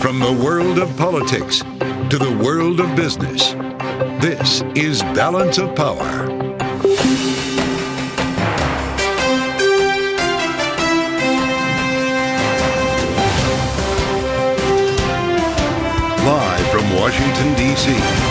From the world of politics to the world of business, this is Balance of Power. Live from Washington, D.C.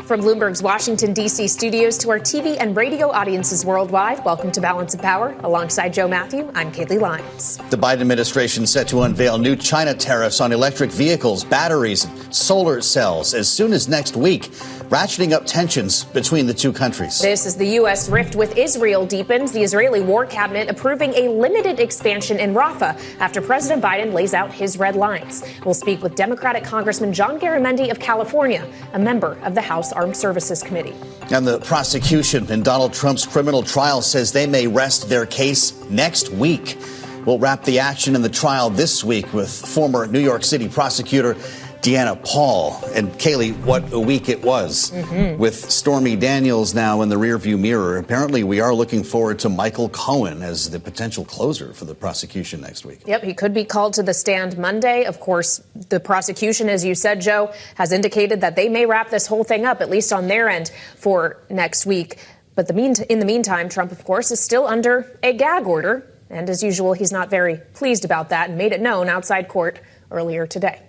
From Bloomberg's Washington, D.C. studios to our TV and radio audiences worldwide, welcome to Balance of Power. Alongside Joe Matthew, I'm Kaylee Lyons. The Biden administration set to unveil new China tariffs on electric vehicles, batteries, and solar cells as soon as next week, ratcheting up tensions between the two countries. This as the U.S. rift with Israel deepens. The Israeli War Cabinet approving a limited expansion in Rafah after President Biden lays out his red lines. We'll speak with Democratic Congressman Garamendi of California, a member of the House Armed Services Committee. And the prosecution in Donald Trump's criminal trial says they may rest their case next week. We'll wrap the action in the trial this week with former New York City prosecutor Deanna Paul. And Kaylee, what a week it was. With Stormy Daniels now in the rearview mirror. Apparently, we are looking forward to Michael Cohen as the potential closer for the prosecution next week. Yep, he could be called to the stand Monday. Of course, the prosecution, as you said, Joe, has indicated that they may wrap this whole thing up, at least on their end, for next week. But in the meantime, Trump, of course, is still under a gag order. And as usual, he's not very pleased about that and made it known outside court earlier today.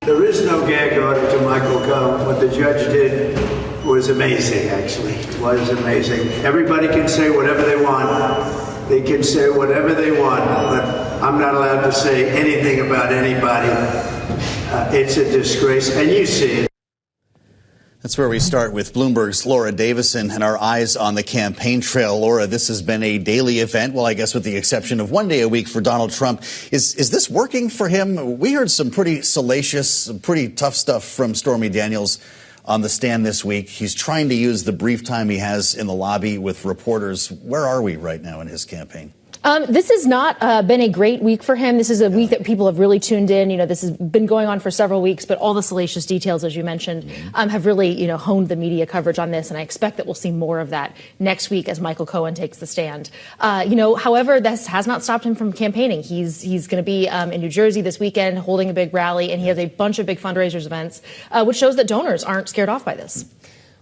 There is no gag order to Michael Cohen. What the judge did was amazing, actually. It was amazing. Everybody can say whatever they want. They can say whatever they want, but I'm not allowed to say anything about anybody. It's a disgrace, and you see it. That's where we start with Bloomberg's Laura Davison and our eyes on the campaign trail. Laura, this has been a daily event, well, I guess with the exception of one day a week for Donald Trump. Is this working for him? We heard some pretty salacious, pretty tough stuff from Stormy Daniels on the stand this week. He's trying to use the brief time he has in the lobby with reporters. Where are we right now in his campaign? This has not been a great week for him. This is a week that people have really tuned in. You know, this has been going on for several weeks, but all the salacious details, as you mentioned, have really, honed the media coverage on this. And I expect that we'll see more of that next week as Michael Cohen takes the stand. However, this has not stopped him from campaigning. He's going to be in New Jersey this weekend holding a big rally, and he has a bunch of big fundraisers events, which shows that donors aren't scared off by this.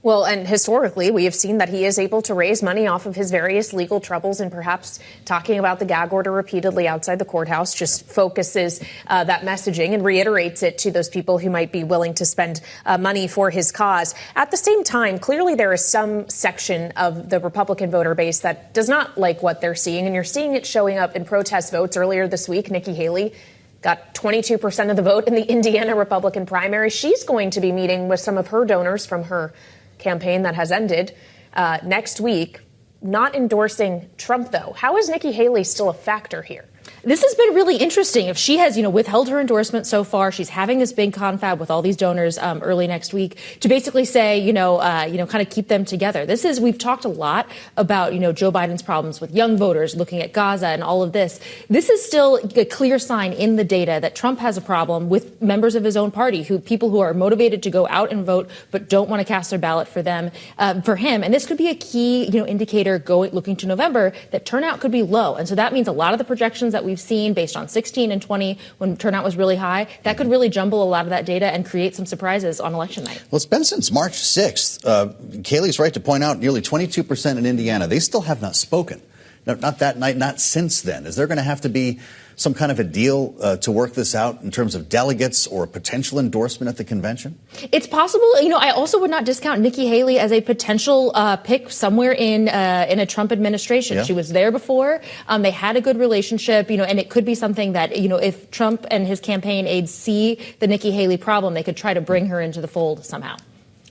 Well, and historically, we have seen that he is able to raise money off of his various legal troubles, and perhaps talking about the gag order repeatedly outside the courthouse just focuses that messaging and reiterates it to those people who might be willing to spend money for his cause. At the same time, clearly there is some section of the Republican voter base that does not like what they're seeing, and you're seeing it showing up in protest votes. Earlier this week, Nikki Haley got 22% of the vote in the Indiana Republican primary. She's going to be meeting with some of her donors from her campaign that has ended next week, not endorsing Trump, though. How is Nikki Haley still a factor here? This has been really interesting. If she has, withheld her endorsement so far, she's having this big confab with all these donors early next week to basically say, kind of keep them together. We've talked a lot about, Joe Biden's problems with young voters, looking at Gaza and all of this. This is still a clear sign in the data that Trump has a problem with members of his own party, people who are motivated to go out and vote but don't want to cast their ballot for him. And this could be a key, indicator looking to November that turnout could be low. And so that means a lot of the projections that we've seen based on 16 and 20 when turnout was really high, that could really jumble a lot of that data and create some surprises on election night. Well, it's been since March 6th. Kaylee's right to point out nearly 22% in Indiana. They still have not spoken. No, not that night, not since then. Is there going to have to be some kind of a deal to work this out in terms of delegates or potential endorsement at the convention? It's possible. I also would not discount Nikki Haley as a potential pick somewhere in a Trump administration. Yeah. She was there before. They had a good relationship, and it could be something that, if Trump and his campaign aides see the Nikki Haley problem, they could try to bring her into the fold somehow.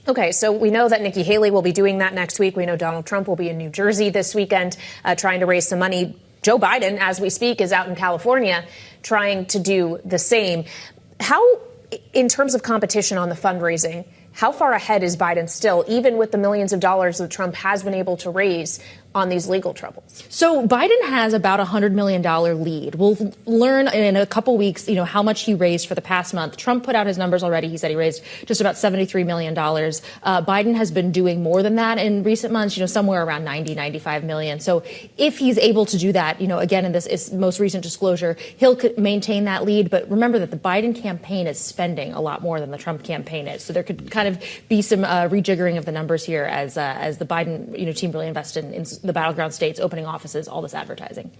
Okay, so we know that Nikki Haley will be doing that next week. We know Donald Trump will be in New Jersey this weekend trying to raise some money. Joe Biden, as we speak, is out in California trying to do the same. How, in terms of competition on the fundraising, how far ahead is Biden still, even with the millions of dollars that Trump has been able to raise? on these legal troubles? So Biden has about a $100 million lead. We'll learn in a couple weeks, how much he raised for the past month. Trump put out his numbers already. He said he raised just about $73 million. Biden has been doing more than that in recent months, somewhere around 95 million. So if he's able to do that, again, in this most recent disclosure, he'll maintain that lead. But remember that the Biden campaign is spending a lot more than the Trump campaign is. So there could kind of be some rejiggering of the numbers here as the Biden team really invested in the battleground states, opening offices, all this advertising.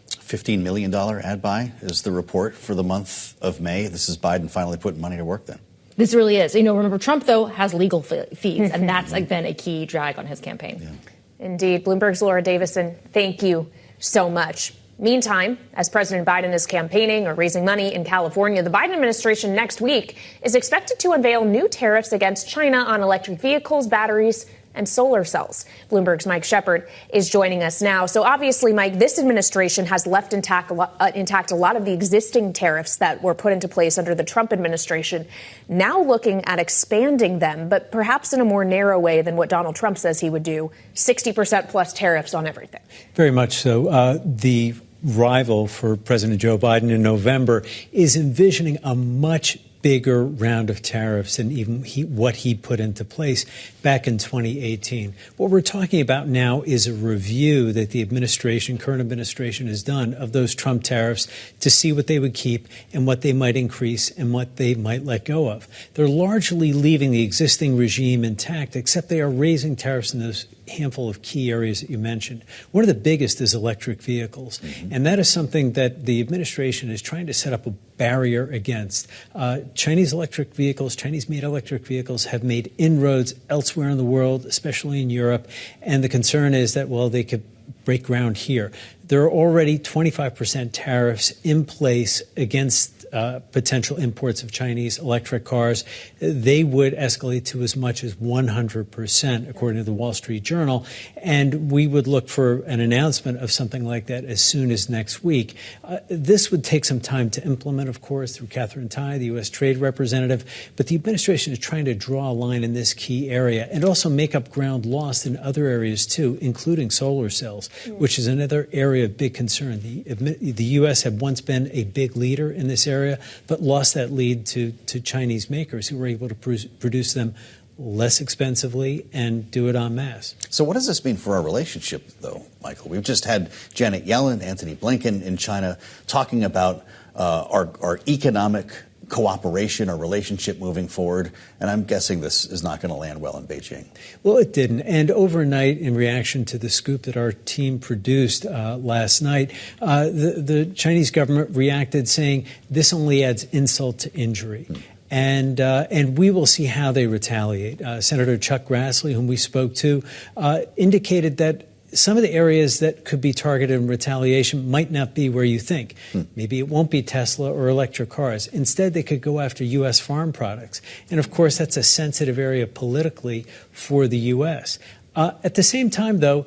$15 million ad buy is the report for the month of May. This is Biden finally putting money to work then. This really is. Remember, Trump, though, has legal fees, and that's been a key drag on his campaign. Yeah. Indeed. Bloomberg's Laura Davison, thank you so much. Meantime, as President Biden is campaigning or raising money in California, the Biden administration next week is expected to unveil new tariffs against China on electric vehicles, batteries, and solar cells. Bloomberg's Mike Shepard is joining us now. So obviously, Mike, this administration has left intact a lot of the existing tariffs that were put into place under the Trump administration, now looking at expanding them, but perhaps in a more narrow way than what Donald Trump says he would do, 60% plus tariffs on everything. Very much so. The rival for President Joe Biden in November is envisioning a much bigger round of tariffs than even what he put into place back in 2018. What we're talking about now is a review that the current administration has done of those Trump tariffs to see what they would keep and what they might increase and what they might let go of. They're largely leaving the existing regime intact, except they are raising tariffs in those handful of key areas that you mentioned. One of the biggest is electric vehicles. And that is something that the administration is trying to set up a barrier against. Chinese Chinese-made electric vehicles have made inroads elsewhere in the world, especially in Europe. And the concern is that, they could break ground here. There are already 25% tariffs in place against potential imports of Chinese electric cars. They would escalate to as much as 100%, according to the Wall Street Journal. And we would look for an announcement of something like that as soon as next week. This would take some time to implement, of course, through Catherine Tai, the U.S. Trade Representative. But the administration is trying to draw a line in this key area and also make up ground lost in other areas, too, including solar cells, which is another area of big concern. The U.S. had once been a big leader in this area, but lost that lead to Chinese makers who were able to produce them less expensively and do it en masse. So what does this mean for our relationship, though, Michael? We've just had Janet Yellen, Antony Blinken in China talking about our economic cooperation, our relationship moving forward, and I'm guessing this is not going to land well in Beijing. Well, it didn't. And overnight, in reaction to the scoop that our team produced last night, the Chinese government reacted saying this only adds insult to injury. And we will see how they retaliate. Senator Chuck Grassley, whom we spoke to, indicated that some of the areas that could be targeted in retaliation might not be where you think. Maybe it won't be Tesla or electric cars. Instead, they could go after U.S. farm products. And, of course, that's a sensitive area politically for the U.S. At the same time, though,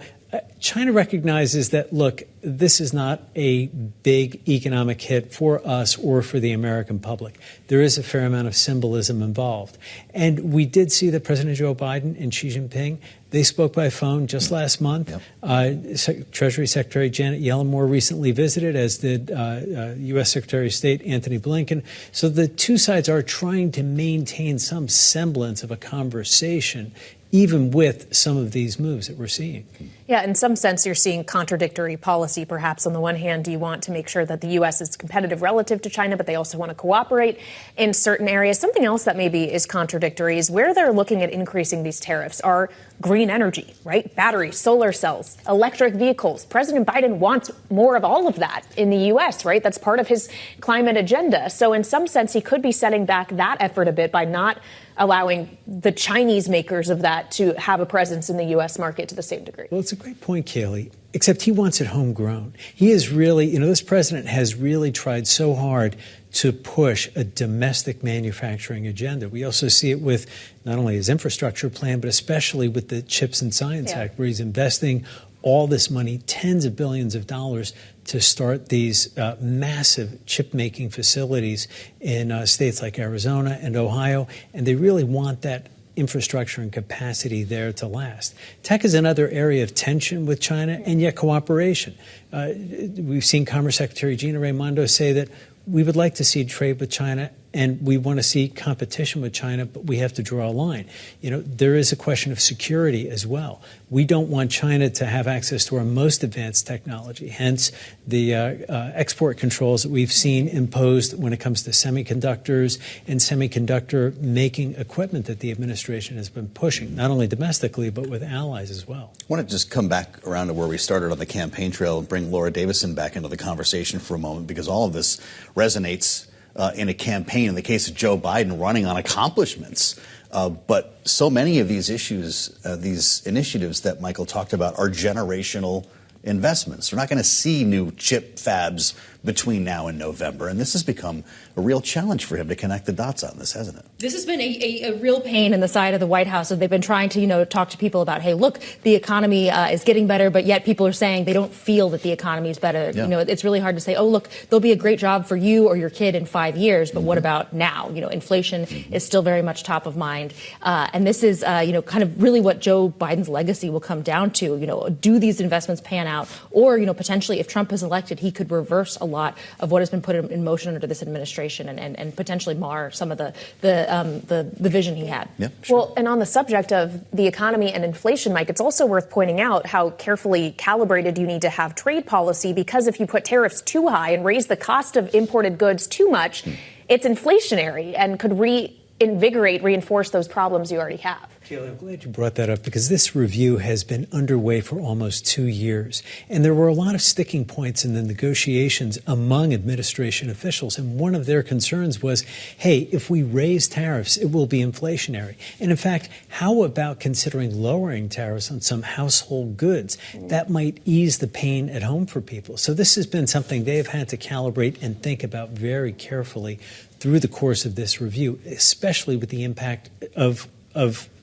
China recognizes that, look, this is not a big economic hit for us or for the American public. There is a fair amount of symbolism involved. And we did see that President Joe Biden and Xi Jinping, they spoke by phone just last month. Treasury Secretary Janet Yellen more recently visited, as did U.S. Secretary of State Antony Blinken. So the two sides are trying to maintain some semblance of a conversation, even with some of these moves that we're seeing. Yeah, in some sense, you're seeing contradictory policy, perhaps. On the one hand, you want to make sure that the U.S. is competitive relative to China, but they also want to cooperate in certain areas. Something else that maybe is contradictory is where they're looking at increasing these tariffs are green energy, right? Batteries, solar cells, electric vehicles. President Biden wants more of all of that in the U.S., right? That's part of his climate agenda. So in some sense, he could be setting back that effort a bit by not allowing the Chinese makers of that to have a presence in the U.S. market to the same degree. Well, it's a great point, Kayleigh, except he wants it homegrown. He is really, this president has really tried so hard to push a domestic manufacturing agenda. We also see it with not only his infrastructure plan, but especially with the Chips and Science Act, where he's investing all this money, tens of billions of dollars, to start these massive chip-making facilities in states like Arizona and Ohio. And they really want that infrastructure and capacity there to last. Tech is another area of tension with China and yet cooperation. We've seen Commerce Secretary Gina Raimondo say that we would like to see trade with China and we want to see competition with China, but we have to draw a line. There is a question of security as well. We don't want China to have access to our most advanced technology, hence the export controls that we've seen imposed when it comes to semiconductors and semiconductor making equipment that the administration has been pushing, not only domestically, but with allies as well. I want to just come back around to where we started on the campaign trail and bring Laura Davison back into the conversation for a moment, because all of this resonates in a campaign, in the case of Joe Biden, running on accomplishments. But so many of these issues, these initiatives that Michael talked about, are generational investments. We're not going to see new chip fabs between now and November. And this has become a real challenge for him to connect the dots on this, hasn't it? This has been a real pain in the side of the White House. They've been trying to, talk to people about, hey, look, the economy is getting better, but yet people are saying they don't feel that the economy is better. Yeah. It's really hard to say, oh, look, there'll be a great job for you or your kid in 5 years, but what about now? Inflation is still very much top of mind. And this is, kind of really what Joe Biden's legacy will come down to. Do these investments pan out? Or, potentially if Trump is elected, he could reverse a lot of what has been put in motion under this administration and potentially mar some of the vision he had. Yeah, sure. Well, and on the subject of the economy and inflation, Mike, it's also worth pointing out how carefully calibrated you need to have trade policy, because if you put tariffs too high and raise the cost of imported goods too much, it's inflationary and could reinforce those problems you already have. Kayla, I'm glad you brought that up, because this review has been underway for almost 2 years. And there were a lot of sticking points in the negotiations among administration officials. And one of their concerns was, hey, if we raise tariffs, it will be inflationary. And in fact, how about considering lowering tariffs on some household goods? That might ease the pain at home for people. So this has been something they've had to calibrate and think about very carefully through the course of this review, especially with the impact of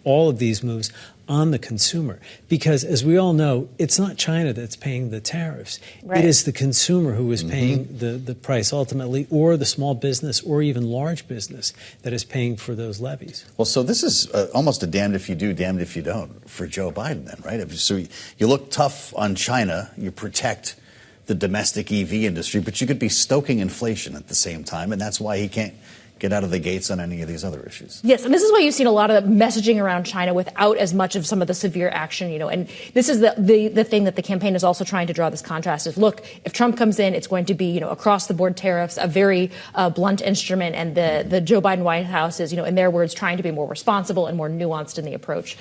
all of these moves on the consumer. Because as we all know, it's not China that's paying the tariffs. Right. It is the consumer who is paying the price ultimately, or the small business or even large business that is paying for those levies. Well, so this is almost a damned if you do, damned if you don't for Joe Biden then, right? So you look tough on China, you protect the domestic EV industry, but you could be stoking inflation at the same time, and that's why he can't get out of the gates on any of these other issues. Yes, and this is why you've seen a lot of messaging around China without as much of some of the severe action, and this is the thing that the campaign is also trying to draw this contrast is, look, if Trump comes in, it's going to be, across the board tariffs, a very blunt instrument, and the Joe Biden White House is, in their words, trying to be more responsible and more nuanced in the approach.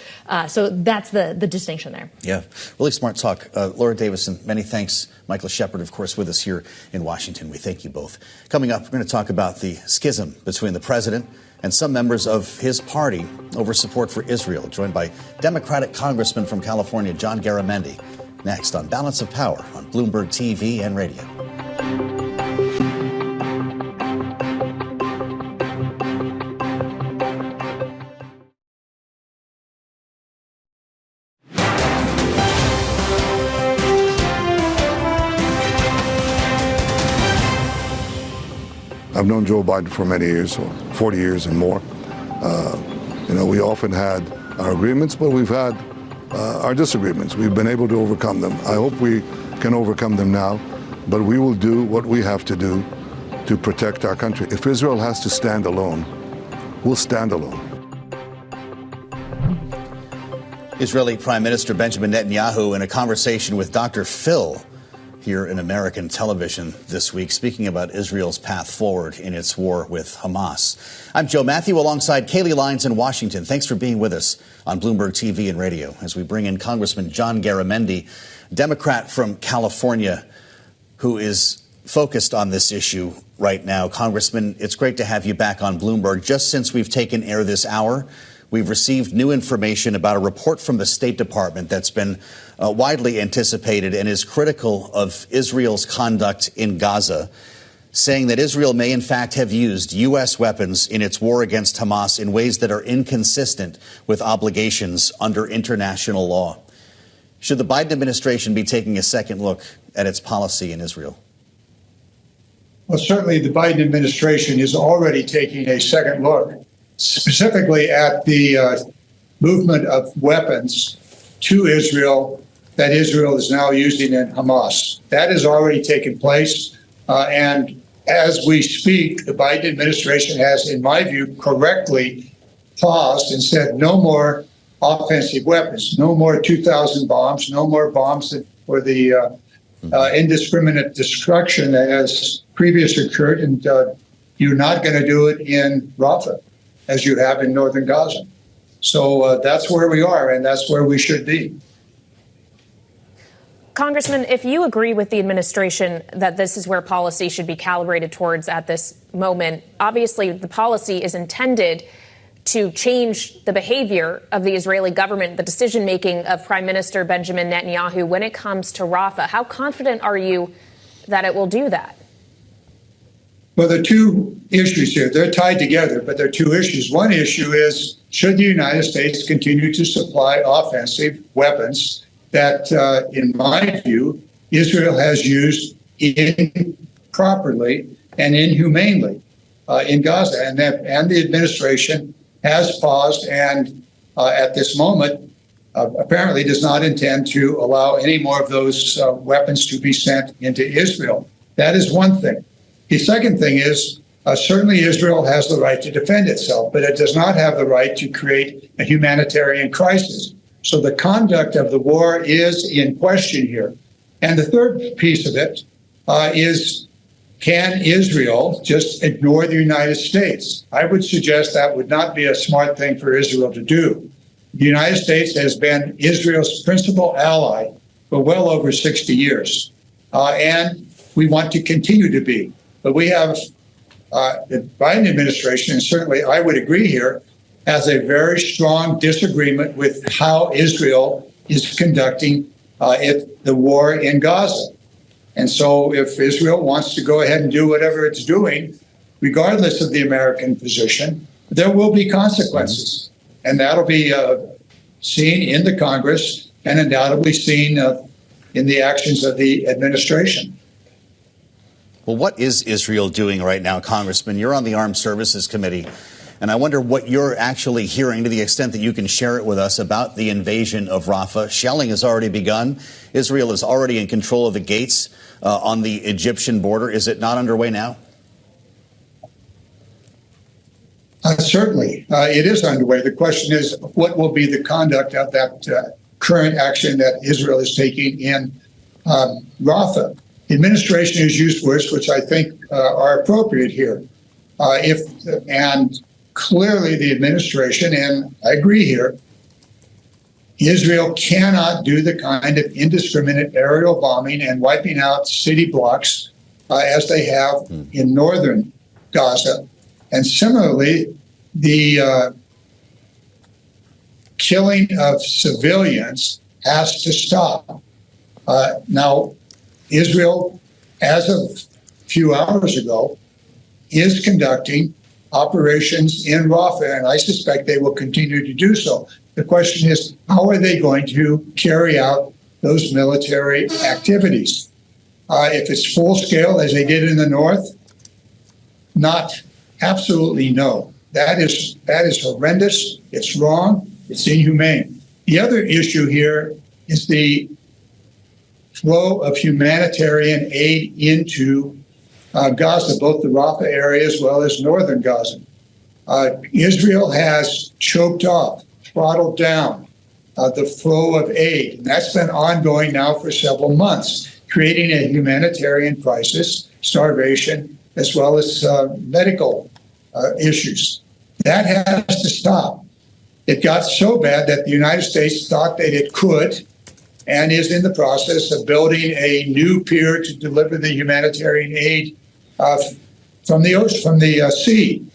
So that's the distinction there. Yeah, really smart talk. Laura Davison, many thanks. Michael Shepard, of course, with us here in Washington. We thank you both. Coming up, we're going to talk about the schism between the president and some members of his party over support for Israel, joined by Democratic Congressman from California, John Garamendi, next on Balance of Power on Bloomberg TV and radio. I've known Joe Biden for many years, so 40 years and more. We often had our agreements, but we've had our disagreements. We've been able to overcome them. I hope we can overcome them now, but we will do what we have to do to protect our country. If Israel has to stand alone, we'll stand alone. Israeli Prime Minister Benjamin Netanyahu in a conversation with Dr. Phil here in American television this week, speaking about Israel's path forward in its war with Hamas. I'm Joe Matthew alongside Kaylee Lyons in Washington. Thanks for being with us on Bloomberg TV and radio as we bring in Congressman John Garamendi, Democrat from California, who is focused on this issue right now. Congressman, it's great to have you back on Bloomberg. Just since we've taken air this hour, we've received new information about a report from the State Department that's been widely anticipated and is critical of Israel's conduct in Gaza, saying that Israel may in fact have used U.S. weapons in its war against Hamas in ways that are inconsistent with obligations under international law. Should the Biden administration be taking a second look at its policy in Israel? Well, certainly the Biden administration is already taking a second look, specifically at the movement of weapons to Israel that Israel is now using in Hamas. That has already taken place. And as we speak, the Biden administration has, in my view, correctly paused and said no more offensive weapons, no more 2,000 bombs, no more bombs for the indiscriminate destruction that has previously occurred. And you're not going to do it in Rafah as you have in northern Gaza. So that's where we are, and that's where we should be. Congressman, if you agree with the administration that this is where policy should be calibrated towards at this moment, obviously the policy is intended to change the behavior of the Israeli government, the decision-making of Prime Minister Benjamin Netanyahu when it comes to Rafah. How confident are you that it will do that? Well, there are two issues here. They're tied together, but there are two issues. One issue is, should the United States continue to supply offensive weapons that, in my view, Israel has used improperly and inhumanely in Gaza? And the administration has paused and, at this moment, apparently does not intend to allow any more of those weapons to be sent into Israel. That is one thing. The second thing is, certainly Israel has the right to defend itself, but it does not have the right to create a humanitarian crisis. So the conduct of the war is in question here. And the third piece of it is, can Israel just ignore the United States? I would suggest that would not be a smart thing for Israel to do. The United States has been Israel's principal ally for well over 60 years, and we want to continue to be. But we have the Biden administration, and certainly I would agree here, has a very strong disagreement with how Israel is conducting the war in Gaza. And so if Israel wants to go ahead and do whatever it's doing, regardless of the American position, there will be consequences. And that'll be seen in the Congress and undoubtedly seen in the actions of the administration. Well, what is Israel doing right now, Congressman? You're on the Armed Services Committee, and I wonder what you're actually hearing, to the extent that you can share it with us, about the invasion of Rafah. Shelling has already begun. Israel is already in control of the gates on the Egyptian border. Is it not underway now? Certainly, it is underway. The question is, what will be the conduct of that current action that Israel is taking in Rafah? The administration has used words which I think are appropriate here. And clearly the administration, and I agree here, Israel cannot do the kind of indiscriminate aerial bombing and wiping out city blocks as they have in northern Gaza. And similarly, the killing of civilians has to stop. Now, Israel, as of a few hours ago, is conducting operations in Rafah, and I suspect they will continue to do so. The question is, how are they going to carry out those military activities? If it's full scale, as they did in the north, absolutely no. That is horrendous. It's wrong. It's inhumane. The other issue here is the flow of humanitarian aid into Gaza, both the Rafah area as well as northern Gaza. Israel has choked off, throttled down the flow of aid. And that's been ongoing now for several months, creating a humanitarian crisis, starvation, as well as medical issues. That has to stop. It got so bad that the United States thought that it could and is in the process of building a new pier to deliver the humanitarian aid from the sea.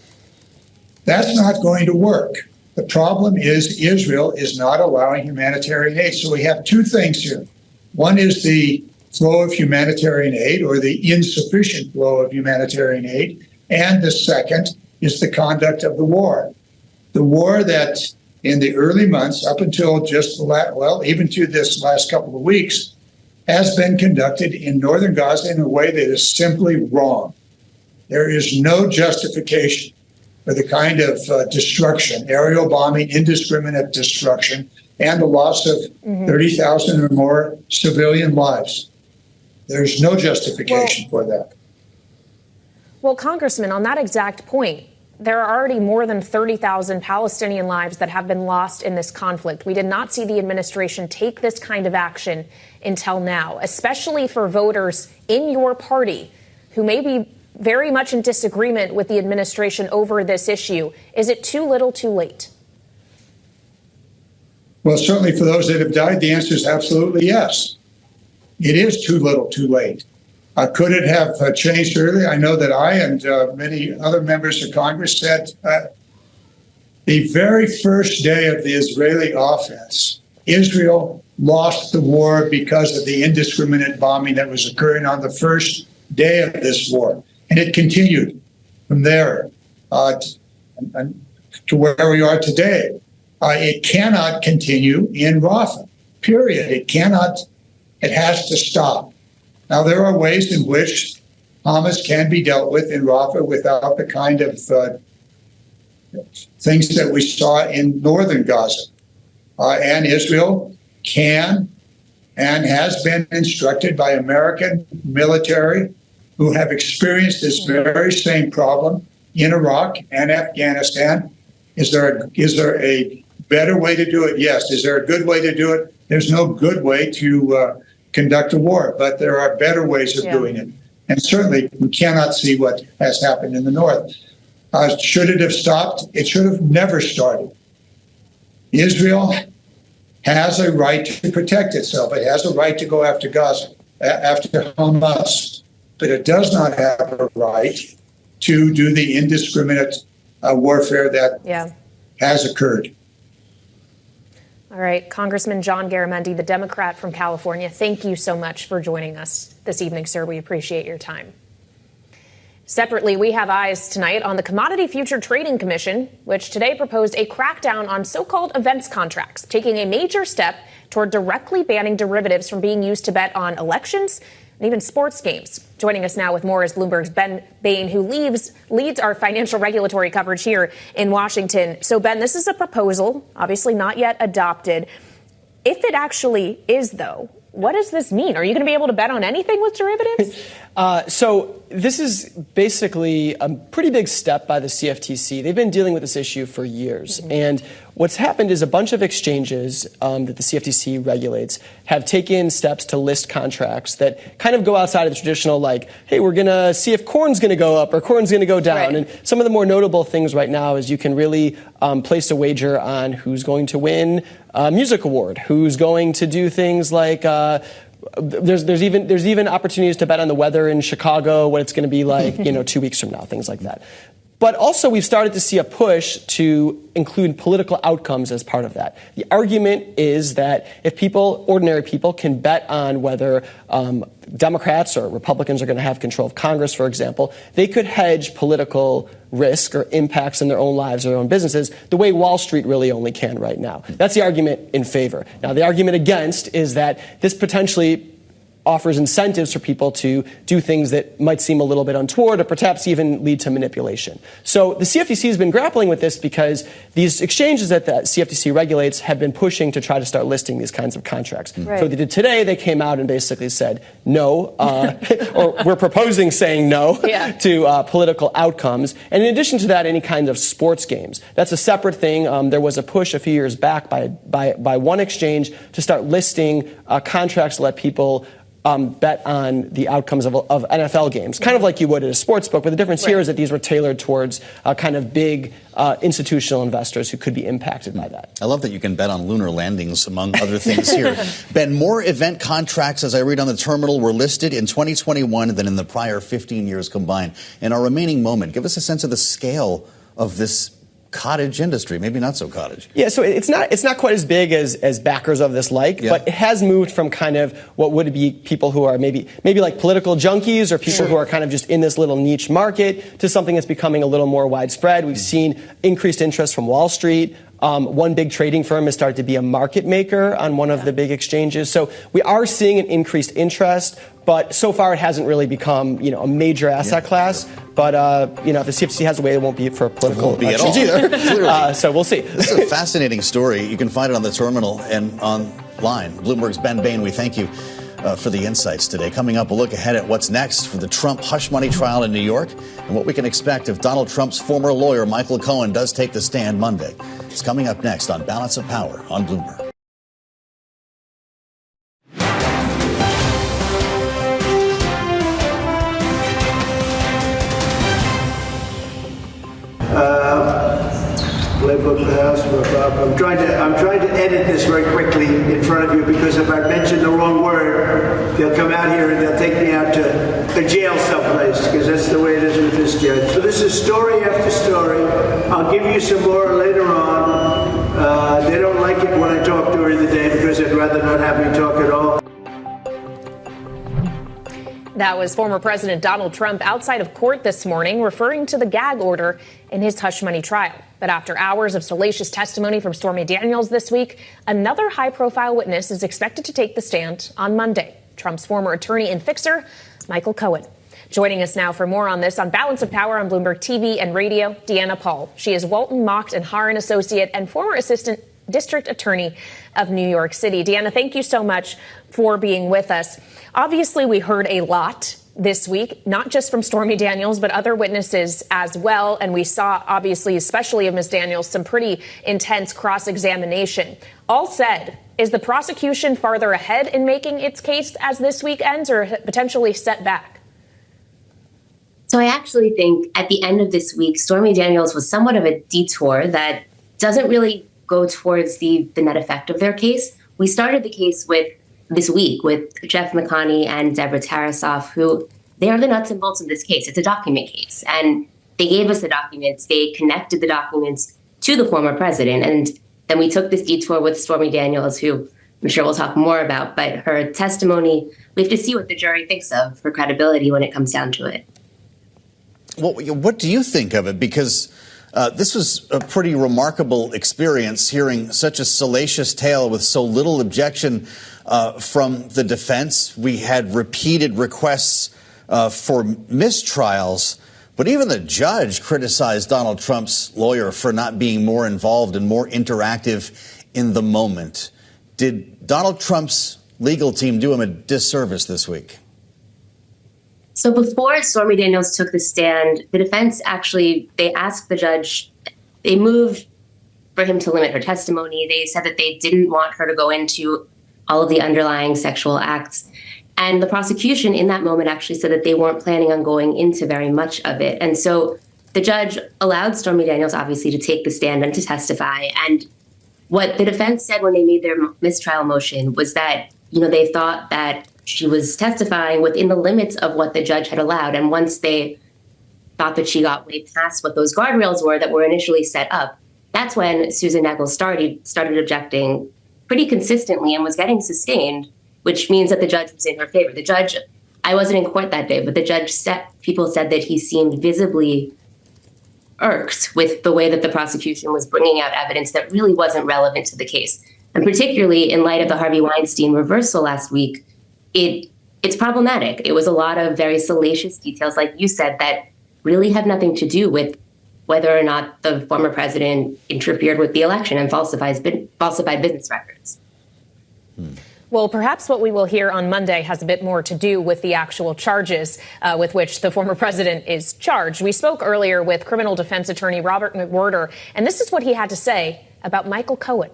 That's not going to work. The problem is Israel is not allowing humanitarian aid. So we have two things here. One is the flow of humanitarian aid, or the insufficient flow of humanitarian aid. And the second is the conduct of the war. The war that in the early months, up until even to this last couple of weeks, has been conducted in northern Gaza in a way that is simply wrong. There is no justification for the kind of destruction, aerial bombing, indiscriminate destruction, and the loss of 30,000 or more civilian lives. There's no justification for that. Well, Congressman, on that exact point, there are already more than 30,000 Palestinian lives that have been lost in this conflict. We did not see the administration take this kind of action until now, especially for voters in your party who may be very much in disagreement with the administration over this issue. Is it too little, too late? Well, certainly for those that have died, the answer is absolutely yes. It is too little, too late. Could it have changed earlier? I know that I and many other members of Congress said the very first day of the Israeli offense, Israel lost the war because of the indiscriminate bombing that was occurring on the first day of this war. And it continued from there to where we are today. It cannot continue in Rafah, period. It cannot. It has to stop. Now, there are ways in which Hamas can be dealt with in Rafah without the kind of things that we saw in northern Gaza. And Israel can and has been instructed by American military who have experienced this very same problem in Iraq and Afghanistan. Is there a better way to do it? Yes. Is there a good way to do it? There's no good way to conduct a war, but there are better ways of doing it. And certainly we cannot see what has happened in the north. Should it have stopped? It should have never started. Israel has a right to protect itself. It has a right to go after Gaza, after Hamas, but it does not have a right to do the indiscriminate warfare that has occurred. All right, Congressman John Garamendi, the Democrat from California, thank you so much for joining us this evening, sir. We appreciate your time. Separately, we have eyes tonight on the Commodity Future Trading Commission, which today proposed a crackdown on so-called events contracts, taking a major step toward directly banning derivatives from being used to bet on elections and even sports games. Joining us now with more is Bloomberg's Ben Bain, who leads our financial regulatory coverage here in Washington. So, Ben, this is a proposal, obviously not yet adopted. If it actually is, though, what does this mean? Are you going to be able to bet on anything with derivatives? So this is basically a pretty big step by the CFTC. They've been dealing with this issue for years. And what's happened is a bunch of exchanges that the CFTC regulates have taken steps to list contracts that kind of go outside of the traditional, like, hey, we're going to see if corn's going to go up or corn's going to go down. Right. And some of the more notable things right now is you can really place a wager on who's going to win a music award, who's going to do things like there's even opportunities to bet on the weather in Chicago, what it's going to be like, 2 weeks from now, things like that. But also we've started to see a push to include political outcomes as part of that. The argument is that if ordinary people can bet on whether Democrats or Republicans are going to have control of Congress, for example, they could hedge political risk or impacts in their own lives or their own businesses the way Wall Street really only can right now. That's the argument in favor. Now, the argument against is that this potentially offers incentives for people to do things that might seem a little bit untoward or perhaps even lead to manipulation. So the CFTC has been grappling with this because these exchanges that the CFTC regulates have been pushing to try to start listing these kinds of contracts. Right. So what they did today, they came out and basically said no, or we're proposing saying no to political outcomes. And in addition to that, any kind of sports games. That's a separate thing. There was a push a few years back by one exchange to start listing contracts to let people bet on the outcomes of NFL games, kind of like you would at a sports book. But the difference here is that these were tailored towards kind of big institutional investors who could be impacted by that. I love that you can bet on lunar landings, among other things here. Ben, more event contracts, as I read on the terminal, were listed in 2021 than in the prior 15 years combined. In our remaining moment, give us a sense of the scale of this cottage industry, maybe not so cottage. Yeah, so it's not quite as big as backers of this but it has moved from kind of what would be people who are maybe like political junkies or people who are kind of just in this little niche market to something that's becoming a little more widespread. We've seen increased interest from Wall Street. One big trading firm has started to be a market maker on one of the big exchanges. So we are seeing an increased interest, but so far it hasn't really become, a major asset class. But, if the CFTC has a way, it won't be for political elections either. So we'll see. This is a fascinating story. You can find it on the terminal and online. Bloomberg's Ben Bain, we thank you for the insights today. Coming up, we'll look ahead at what's next for the Trump hush money trial in New York and what we can expect if Donald Trump's former lawyer, Michael Cohen, does take the stand Monday. It's coming up next on Balance of Power on Bloomberg. Playbook for the House. I'm trying to edit this very quickly in front of you because if I mention the wrong word, they'll come out here and they'll take me out to a jail someplace because that's the way it is with this judge. So this is story after story. I'll give you some more later on. They don't like it when I talk during the day because they'd rather not have me talk at all. That was former President Donald Trump outside of court this morning, referring to the gag order in his hush money trial. But after hours of salacious testimony from Stormy Daniels this week, another high-profile witness is expected to take the stand on Monday. Trump's former attorney and fixer, Michael Cohen. Joining us now for more on this on Balance of Power on Bloomberg TV and radio, Deanna Paul. She is Walton, Mocht, and Haran Associate and former Assistant District Attorney of New York City. Deanna, thank you so much for being with us. Obviously, we heard a lot this week, not just from Stormy Daniels, but other witnesses as well. And we saw, obviously, especially of Ms. Daniels, some pretty intense cross-examination. All said, is the prosecution farther ahead in making its case as this week ends or potentially set back? So I actually think at the end of this week, Stormy Daniels was somewhat of a detour that doesn't really go towards the net effect of their case. We started the case this week with Jeff McConney and Deborah Tarasoff, who they are the nuts and bolts of this case. It's a document case. And they gave us the documents. They connected the documents to the former president. And then we took this detour with Stormy Daniels, who I'm sure we'll talk more about. But her testimony, we have to see what the jury thinks of her credibility when it comes down to it. Well, what do you think of it? Because this was a pretty remarkable experience, hearing such a salacious tale with so little objection from the defense. We had repeated requests for mistrials, but even the judge criticized Donald Trump's lawyer for not being more involved and more interactive in the moment. Did Donald Trump's legal team do him a disservice this week? So before Stormy Daniels took the stand, the defense they asked the judge, they moved for him to limit her testimony. They said that they didn't want her to go into all of the underlying sexual acts. And the prosecution in that moment actually said that they weren't planning on going into very much of it. And so the judge allowed Stormy Daniels, obviously, to take the stand and to testify. And what the defense said when they made their mistrial motion was that, they thought that she was testifying within the limits of what the judge had allowed. And once they thought that she got way past what those guardrails were that were initially set up, that's when Susan Nettles started objecting pretty consistently and was getting sustained, which means that the judge was in her favor. The judge, I wasn't in court that day, but the judge people said that he seemed visibly irked with the way that the prosecution was bringing out evidence that really wasn't relevant to the case. And particularly in light of the Harvey Weinstein reversal last week, it's problematic. It was a lot of very salacious details, like you said, that really had nothing to do with whether or not the former president interfered with the election and falsified business records. Well, perhaps what we will hear on Monday has a bit more to do with the actual charges with which the former president is charged. We spoke earlier with criminal defense attorney Robert McWhirter, and this is what he had to say about Michael Cohen.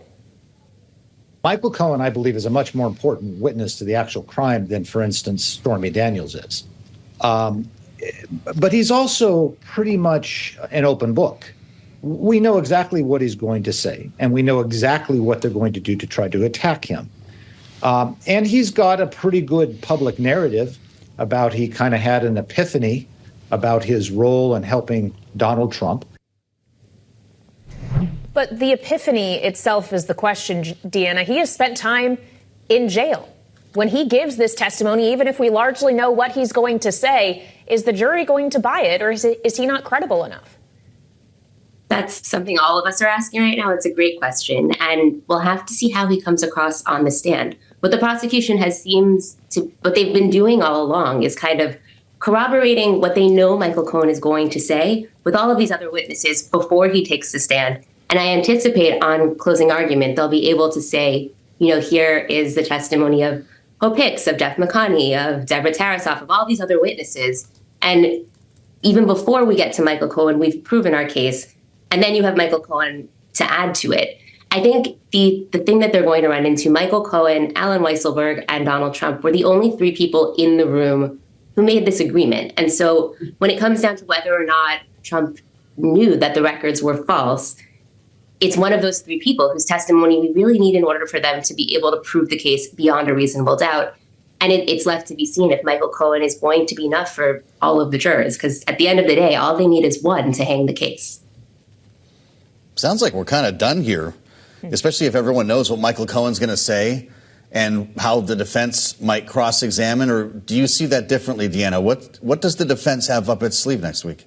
Michael Cohen, I believe, is a much more important witness to the actual crime than, for instance, Stormy Daniels is. But he's also pretty much an open book. We know exactly what he's going to say, and we know exactly what they're going to do to try to attack him. And he's got a pretty good public narrative about he kind of had an epiphany about his role in helping Donald Trump. But the epiphany itself is the question, Deanna. He has spent time in jail. When he gives this testimony, even if we largely know what he's going to say, is the jury going to buy it, or is he not credible enough? That's something all of us are asking right now. It's a great question. And we'll have to see how he comes across on the stand. What the prosecution what they've been doing all along is kind of corroborating what they know Michael Cohen is going to say with all of these other witnesses before he takes the stand. And I anticipate on closing argument, they'll be able to say, here is the testimony of Hope Hicks, of Jeff McConney, of Deborah Tarasoff, of all these other witnesses. And even before we get to Michael Cohen, we've proven our case. And then you have Michael Cohen to add to it. I think the thing that they're going to run into, Michael Cohen, Alan Weisselberg, and Donald Trump were the only three people in the room who made this agreement. And so when it comes down to whether or not Trump knew that the records were false, it's one of those three people whose testimony we really need in order for them to be able to prove the case beyond a reasonable doubt. And it's left to be seen if Michael Cohen is going to be enough for all of the jurors, because at the end of the day, all they need is one to hang the case. Sounds like we're kind of done here, especially if everyone knows what Michael Cohen's going to say and how the defense might cross-examine. Or do you see that differently, Deanna? What does the defense have up its sleeve next week?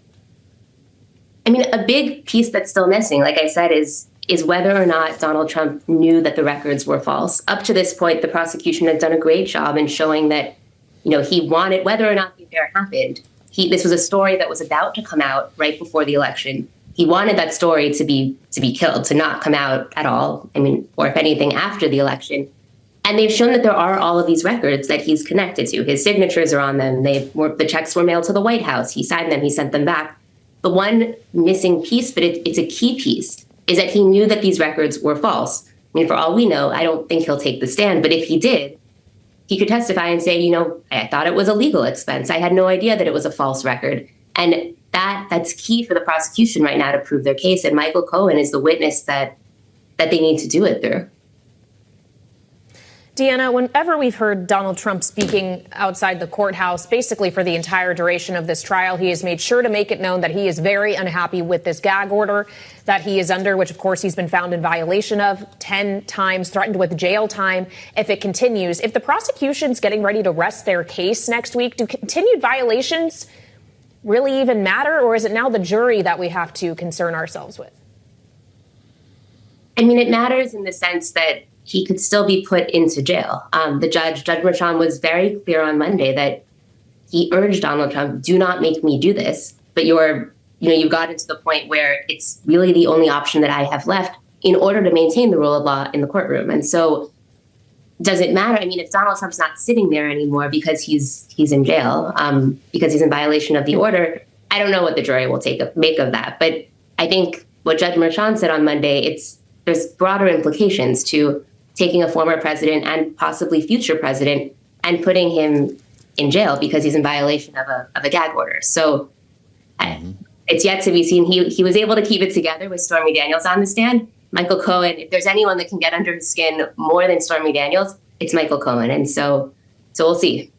I mean, a big piece that's still missing, like I said, is whether or not Donald Trump knew that the records were false. Up to this point, the prosecution has done a great job in showing that, he wanted, whether or not the affair happened, this was a story that was about to come out right before the election. He wanted that story to be killed, to not come out at all. I mean, or if anything, after the election. And they've shown that there are all of these records that he's connected to. His signatures are on them. The checks were mailed to the White House. He signed them. He sent them back. The one missing piece, but it's a key piece, is that he knew that these records were false. I mean, for all we know, I don't think he'll take the stand. But if he did, he could testify and say, I thought it was a legal expense. I had no idea that it was a false record. And that's key for the prosecution right now to prove their case. And Michael Cohen is the witness that they need to do it through. Deanna, whenever we've heard Donald Trump speaking outside the courthouse, basically for the entire duration of this trial, he has made sure to make it known that he is very unhappy with this gag order that he is under, which, of course, he's been found in violation of 10 times, threatened with jail time if it continues. If the prosecution's getting ready to rest their case next week, do continued violations really even matter, or is it now the jury that we have to concern ourselves with? I mean, it matters in the sense that he could still be put into jail. Judge Merchan was very clear on Monday that he urged Donald Trump, do not make me do this. But you've gotten to the point where it's really the only option that I have left in order to maintain the rule of law in the courtroom. And so does it matter? I mean, if Donald Trump's not sitting there anymore because he's in jail, because he's in violation of the order, I don't know what the jury will make of that. But I think what Judge Merchan said on Monday, there's broader implications to taking a former president and possibly future president and putting him in jail because he's in violation of a gag order. So it's yet to be seen. He was able to keep it together with Stormy Daniels on the stand. Michael Cohen, if there's anyone that can get under his skin more than Stormy Daniels, it's Michael Cohen. And so we'll see.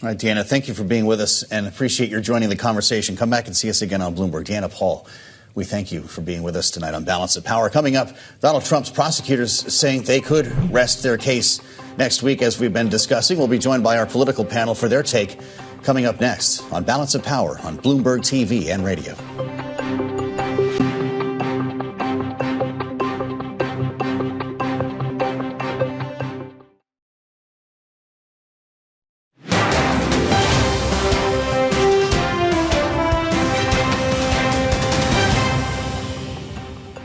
All right, Deanna, thank you for being with us and appreciate your joining the conversation. Come back and see us again on Bloomberg. Deanna Paul, we thank you for being with us tonight on Balance of Power. Coming up, Donald Trump's prosecutors saying they could rest their case next week, as we've been discussing. We'll be joined by our political panel for their take coming up next on Balance of Power on Bloomberg TV and radio.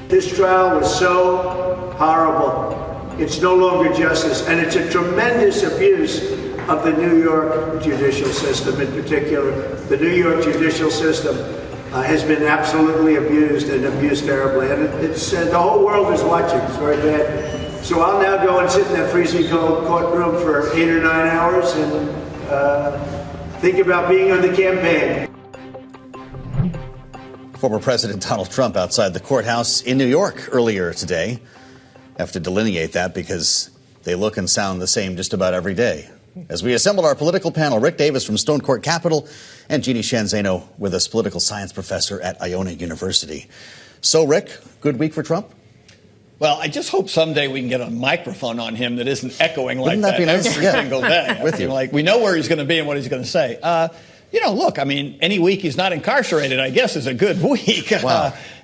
This trial was so horrible. It's no longer justice, and it's a tremendous abuse of the New York judicial system in particular. The New York judicial system has been absolutely abused and abused terribly, and it's the whole world is watching. It's very bad. So I'll now go and sit in that freezing cold courtroom for 8 or 9 hours and think about being on the campaign. Former President Donald Trump outside the courthouse in New York earlier today. I have to delineate that because they look and sound the same just about every day. As we assembled our political panel, Rick Davis from Stonecourt Capital and Jeanne Sheehan Zaino with us, political science professor at Iona University. So, Rick, good week for Trump? Well, I just hope someday we can get a microphone on him that isn't echoing like that nice? every single day. With you. Like, we know where he's going to be and what he's going to say. look, I mean, any week he's not incarcerated, I guess, is a good week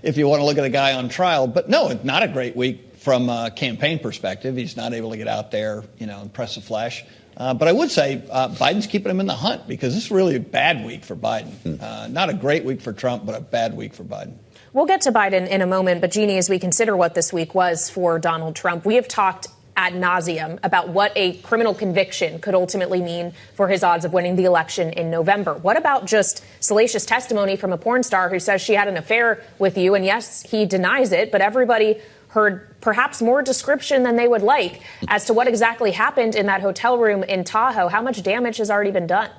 if you want to look at a guy on trial. But no, it's not a great week from a campaign perspective. He's not able to get out there, and press the flesh. But I would say Biden's keeping him in the hunt because this is really a bad week for Biden. Not a great week for Trump, but a bad week for Biden. We'll get to Biden in a moment. But, Jeanne, as we consider what this week was for Donald Trump, we have talked ad nauseum about what a criminal conviction could ultimately mean for his odds of winning the election in November. What about just salacious testimony from a porn star who says she had an affair with you? And yes, he denies it, but everybody heard perhaps more description than they would like as to what exactly happened in that hotel room in Tahoe. How much damage has already been done?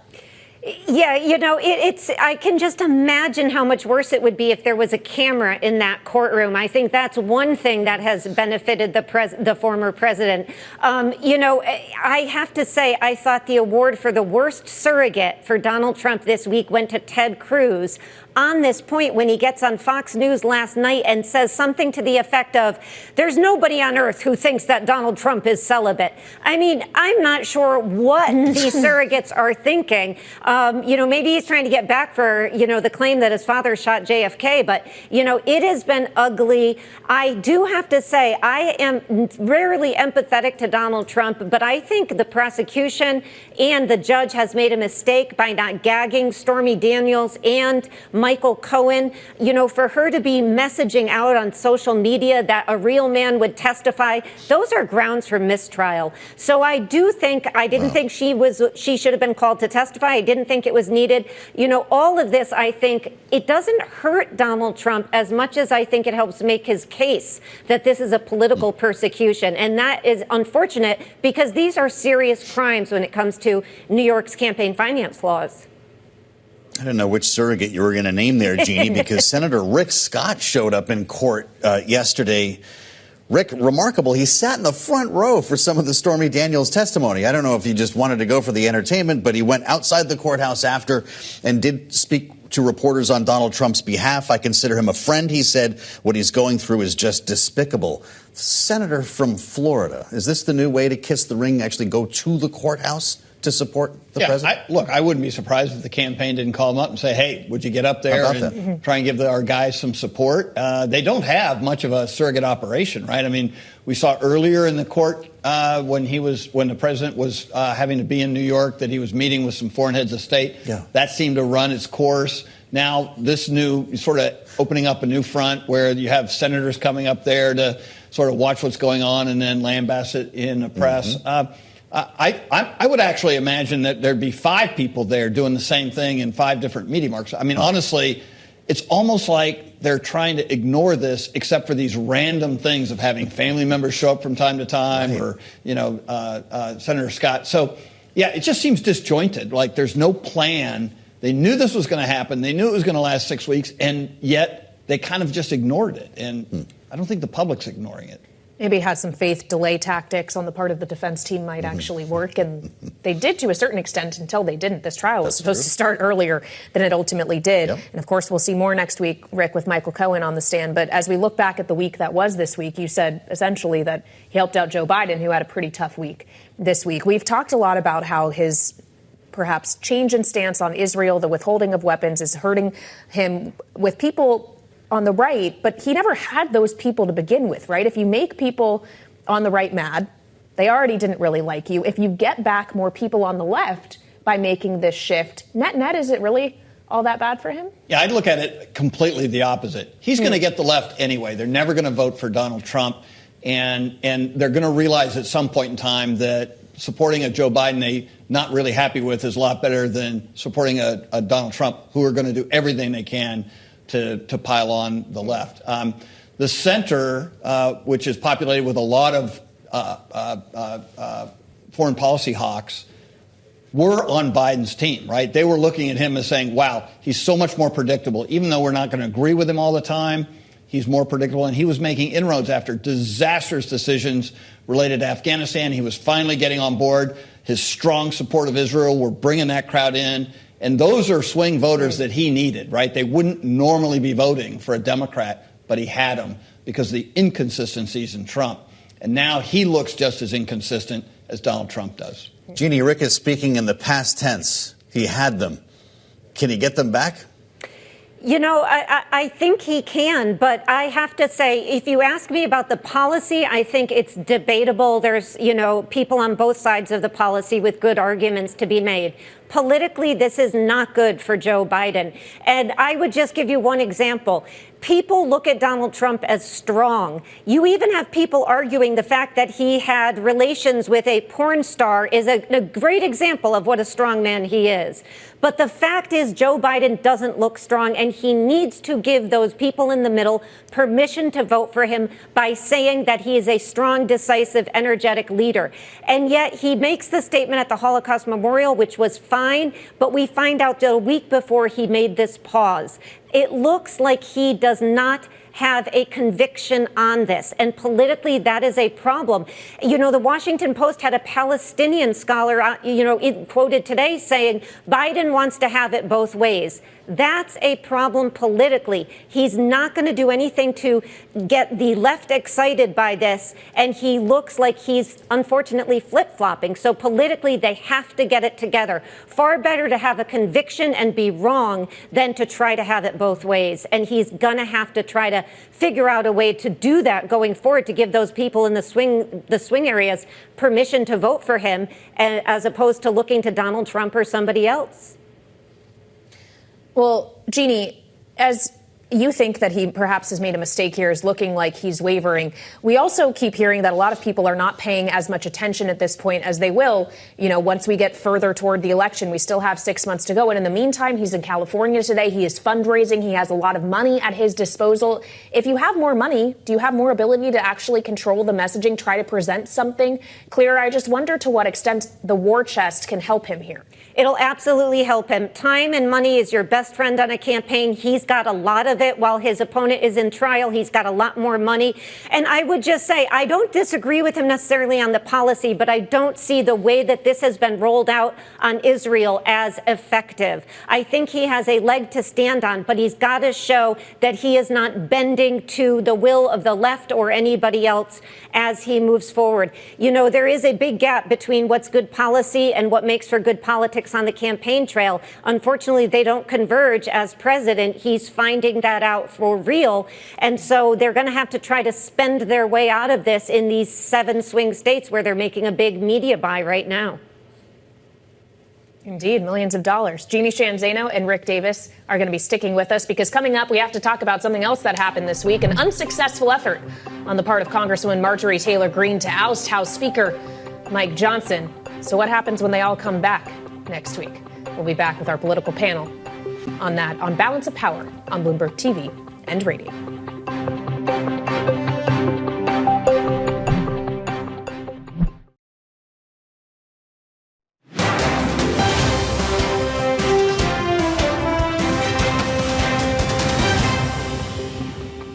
Yeah, it's I can just imagine how much worse it would be if there was a camera in that courtroom. I think that's one thing that has benefited the former president. I have to say, I thought the award for the worst surrogate for Donald Trump this week went to Ted Cruz on this point when he gets on Fox News last night and says something to the effect of, there's nobody on earth who thinks that Donald Trump is celibate. I mean, I'm not sure what these surrogates are thinking. Maybe he's trying to get back for, the claim that his father shot JFK. But, it has been ugly. I do have to say, I am rarely empathetic to Donald Trump, but I think the prosecution and the judge has made a mistake by not gagging Stormy Daniels and Michael Cohen. For her to be messaging out on social media that a real man would testify, those are grounds for mistrial. So I do think, I didn't think she should have been called to testify. I didn't think it was needed. All of this, I think, it doesn't hurt Donald Trump as much as I think it helps make his case that this is a political persecution. And that is unfortunate because these are serious crimes when it comes to New York's campaign finance laws. I don't know which surrogate you were going to name there, Jeanne, because Senator Rick Scott showed up in court yesterday. Rick, remarkable. He sat in the front row for some of the Stormy Daniels testimony. I don't know if he just wanted to go for the entertainment, but he went outside the courthouse after and did speak to reporters on Donald Trump's behalf. I consider him a friend. He said what he's going through is just despicable. Senator from Florida, is this the new way to kiss the ring, actually go to the courthouse to support the president? I wouldn't be surprised if the campaign didn't call him up and say, hey, would you get up there and try and give our guys some support? They don't have much of a surrogate operation, right? I mean, we saw earlier in the court when the president was having to be in New York that he was meeting with some foreign heads of state. Yeah. That seemed to run its course. Now, this new sort of opening up a new front where you have senators coming up there to sort of watch what's going on and then lambast it in the press. I would actually imagine that there'd be 5 people there doing the same thing in 5 different media marks. I mean, honestly, it's almost like they're trying to ignore this except for these random things of having family members show up from time to time or, Senator Scott. So, yeah, it just seems disjointed. Like there's no plan. They knew this was going to happen. They knew it was going to last 6 weeks, and yet they kind of just ignored it. And I don't think the public's ignoring it. Maybe had some faith delay tactics on the part of the defense team might actually work. And they did to a certain extent until they didn't. This trial was supposed to start earlier than it ultimately did. Yep. And of course, we'll see more next week, Rick, with Michael Cohen on the stand. But as we look back at the week that was this week, you said essentially that he helped out Joe Biden, who had a pretty tough week this week. We've talked a lot about how his perhaps change in stance on Israel, the withholding of weapons, is hurting him with people on the right, but he never had those people to begin with, right? If you make people on the right mad, they already didn't really like you. If you get back more people on the left by making this shift, net, is it really all that bad for him? Yeah, I'd look at it completely the opposite. He's going to get the left anyway. They're never going to vote for Donald Trump, and they're going to realize at some point in time that supporting a Joe Biden they not really happy with is a lot better than supporting a Donald Trump, who are going to do everything they can to pile on the left. The center, which is populated with a lot of foreign policy hawks, were on Biden's team, right? They were looking at him as saying, wow, he's so much more predictable. Even though we're not going to agree with him all the time, he's more predictable. And he was making inroads after disastrous decisions related to Afghanistan. He was finally getting on board. His strong support of Israel were bringing that crowd in. And those are swing voters that he needed, right? They wouldn't normally be voting for a Democrat, but he had them because of the inconsistencies in Trump. And now he looks just as inconsistent as Donald Trump does. Jeanne, Rick is speaking in the past tense. He had them. Can he get them back? You know, I think he can, but I have to say, if you ask me about the policy, I think it's debatable. There's, people on both sides of the policy with good arguments to be made. Politically, this is not good for Joe Biden. And I would just give you one example. People look at Donald Trump as strong. You even have people arguing the fact that he had relations with a porn star is a great example of what a strong man he is. But the fact is, Joe Biden doesn't look strong, and he needs to give those people in the middle permission to vote for him by saying that he is a strong, decisive, energetic leader. And yet he makes the statement at the Holocaust Memorial, which was fine, but we find out that a week before he made this pause. It looks like he does not have a conviction on this. And politically, that is a problem. The Washington Post had a Palestinian scholar, quoted today saying Biden wants to have it both ways. That's a problem politically. He's not going to do anything to get the left excited by this, and he looks like he's unfortunately flip-flopping. So politically, they have to get it together. Far better to have a conviction and be wrong than to try to have it both ways. And he's going to have to try to figure out a way to do that going forward, to give those people in the swing areas permission to vote for him, as opposed to looking to Donald Trump or somebody else. Well, Jeanne, as you think that he perhaps has made a mistake here, is looking like he's wavering. We also keep hearing that a lot of people are not paying as much attention at this point as they will, once we get further toward the election. We still have 6 months to go. And in the meantime, he's in California today. He is fundraising. He has a lot of money at his disposal. If you have more money, do you have more ability to actually control the messaging, try to present something clearer? I just wonder to what extent the war chest can help him here. It'll absolutely help him. Time and money is your best friend on a campaign. He's got a lot of it while his opponent is in trial. He's got a lot more money. And I would just say, I don't disagree with him necessarily on the policy, but I don't see the way that this has been rolled out on Israel as effective. I think he has a leg to stand on, but he's got to show that he is not bending to the will of the left or anybody else as he moves forward. There is a big gap between what's good policy and what makes for good politics on the campaign trail. Unfortunately, they don't converge as president. He's finding that out for real. And so they're going to have to try to spend their way out of this in these 7 swing states where they're making a big media buy right now. Indeed, millions of dollars. Jeanne Sheehan Zaino and Rick Davis are going to be sticking with us because coming up, we have to talk about something else that happened this week, an unsuccessful effort on the part of Congresswoman Marjorie Taylor Greene to oust House Speaker Mike Johnson. So what happens when they all come back next week? We'll be back with our political panel on that on Balance of Power on Bloomberg TV and radio.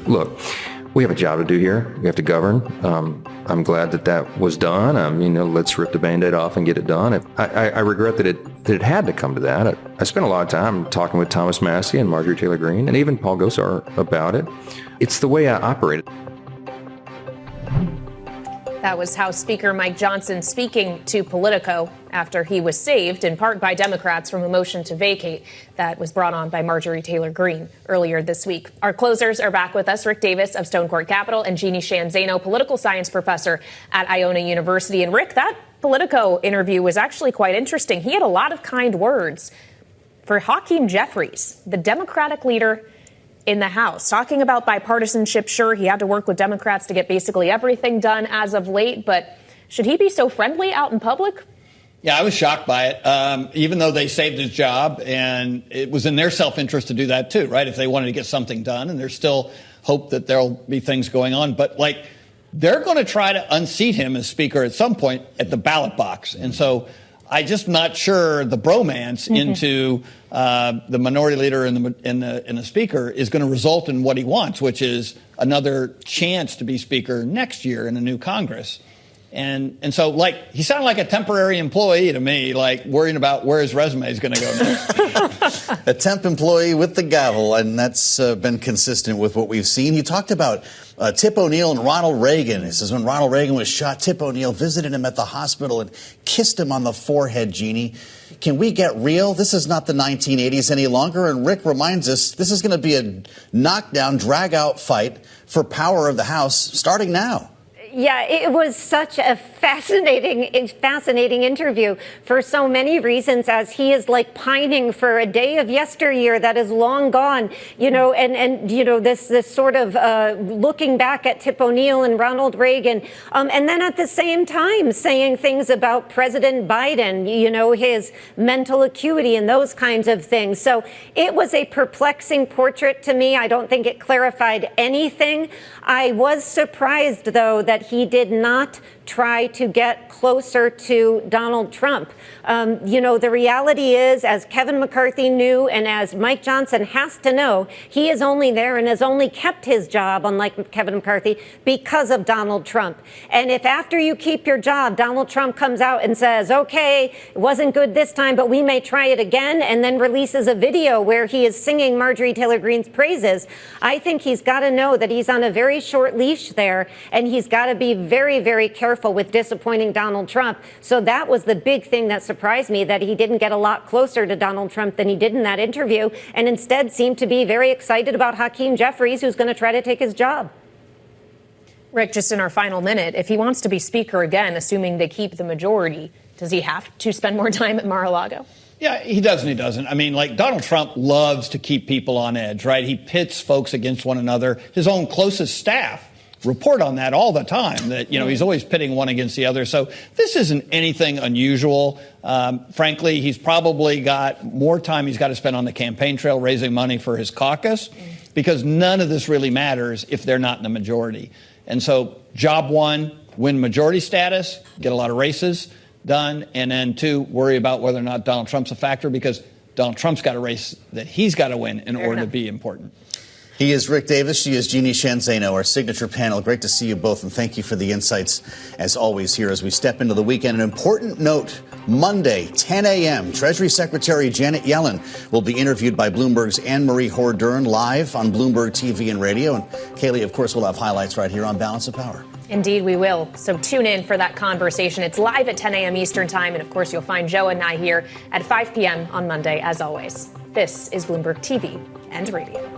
Look, we have a job to do here. We have to govern. I'm glad that was done. Let's rip the Band-Aid off and get it done. I regret that it had to come to that. I spent a lot of time talking with Thomas Massie and Marjorie Taylor Greene and even Paul Gosar about it. It's the way I operate. That was House Speaker Mike Johnson speaking to Politico after he was saved in part by Democrats from a motion to vacate that was brought on by Marjorie Taylor Greene earlier this week. Our closers are back with us, Rick Davis of Stonecourt Capital and Jeanne Sheehan Zaino, political science professor at Iona University. And Rick, that Politico interview was actually quite interesting. He had a lot of kind words for Hakeem Jeffries, the Democratic leader in the House, talking about bipartisanship. Sure, he had to work with Democrats to get basically everything done as of late, but should he be so friendly out in public? Yeah, I was shocked by it, even though they saved his job, and it was in their self-interest to do that too, right? If they wanted to get something done, and there's still hope that there'll be things going on. But they're going to try to unseat him as Speaker at some point at the ballot box. And so I'm just not sure the bromance into the minority leader and the Speaker is going to result in what he wants, which is another chance to be Speaker next year in a new Congress. And so, like, he sounded like a temporary employee to me, like worrying about where his resume is going to go next. A temp employee with the gavel, and that's been consistent with what we've seen. He talked about Tip O'Neill and Ronald Reagan. He says when Ronald Reagan was shot, Tip O'Neill visited him at the hospital and kissed him on the forehead, Jeannie. Can we get real? This is not the 1980s any longer. And Rick reminds us this is going to be a knockdown, drag-out fight for power of the House starting now. Yeah, it was such a fascinating interview for so many reasons, as he is like pining for a day of yesteryear that is long gone, and this sort of looking back at Tip O'Neill and Ronald Reagan, and then at the same time saying things about President Biden, his mental acuity and those kinds of things. So it was a perplexing portrait to me. I don't think it clarified anything. I was surprised, though, that he did not try to get closer to Donald Trump. The reality is, as Kevin McCarthy knew and as Mike Johnson has to know, he is only there and has only kept his job, unlike Kevin McCarthy, because of Donald Trump. And if after you keep your job, Donald Trump comes out and says, okay, it wasn't good this time, but we may try it again, and then releases a video where he is singing Marjorie Taylor Greene's praises, I think he's got to know that he's on a very short leash there, and he's got to be very, very careful with disappointing Donald Trump. So that was the big thing that surprised me, that he didn't get a lot closer to Donald Trump than he did in that interview, and instead seemed to be very excited about Hakeem Jeffries, who's going to try to take his job. Rick, just in our final minute, if he wants to be speaker again, assuming they keep the majority, does he have to spend more time at Mar-a-Lago? Yeah, he does and he doesn't. I mean, like, Donald Trump loves to keep people on edge, right? He pits folks against one another. His own closest staff report on that all the time, that, he's always pitting one against the other. So this isn't anything unusual. Frankly, he's probably got more time he's got to spend on the campaign trail raising money for his caucus, because none of this really matters if they're not in the majority. And so job one, win majority status, get a lot of races done, and then two, worry about whether or not Donald Trump's a factor, because Donald Trump's got a race that he's got to win in order to be important. He is Rick Davis. She is Jeanne Sheehan Zaino, our signature panel. Great to see you both, and thank you for the insights, as always, here as we step into the weekend. An important note, Monday, 10 a.m., Treasury Secretary Janet Yellen will be interviewed by Bloomberg's Anne-Marie Hordern live on Bloomberg TV and radio. And Kaylee, of course, will have highlights right here on Balance of Power. Indeed, we will. So tune in for that conversation. It's live at 10 a.m. Eastern Time. And, of course, you'll find Joe and I here at 5 p.m. on Monday, as always. This is Bloomberg TV and radio.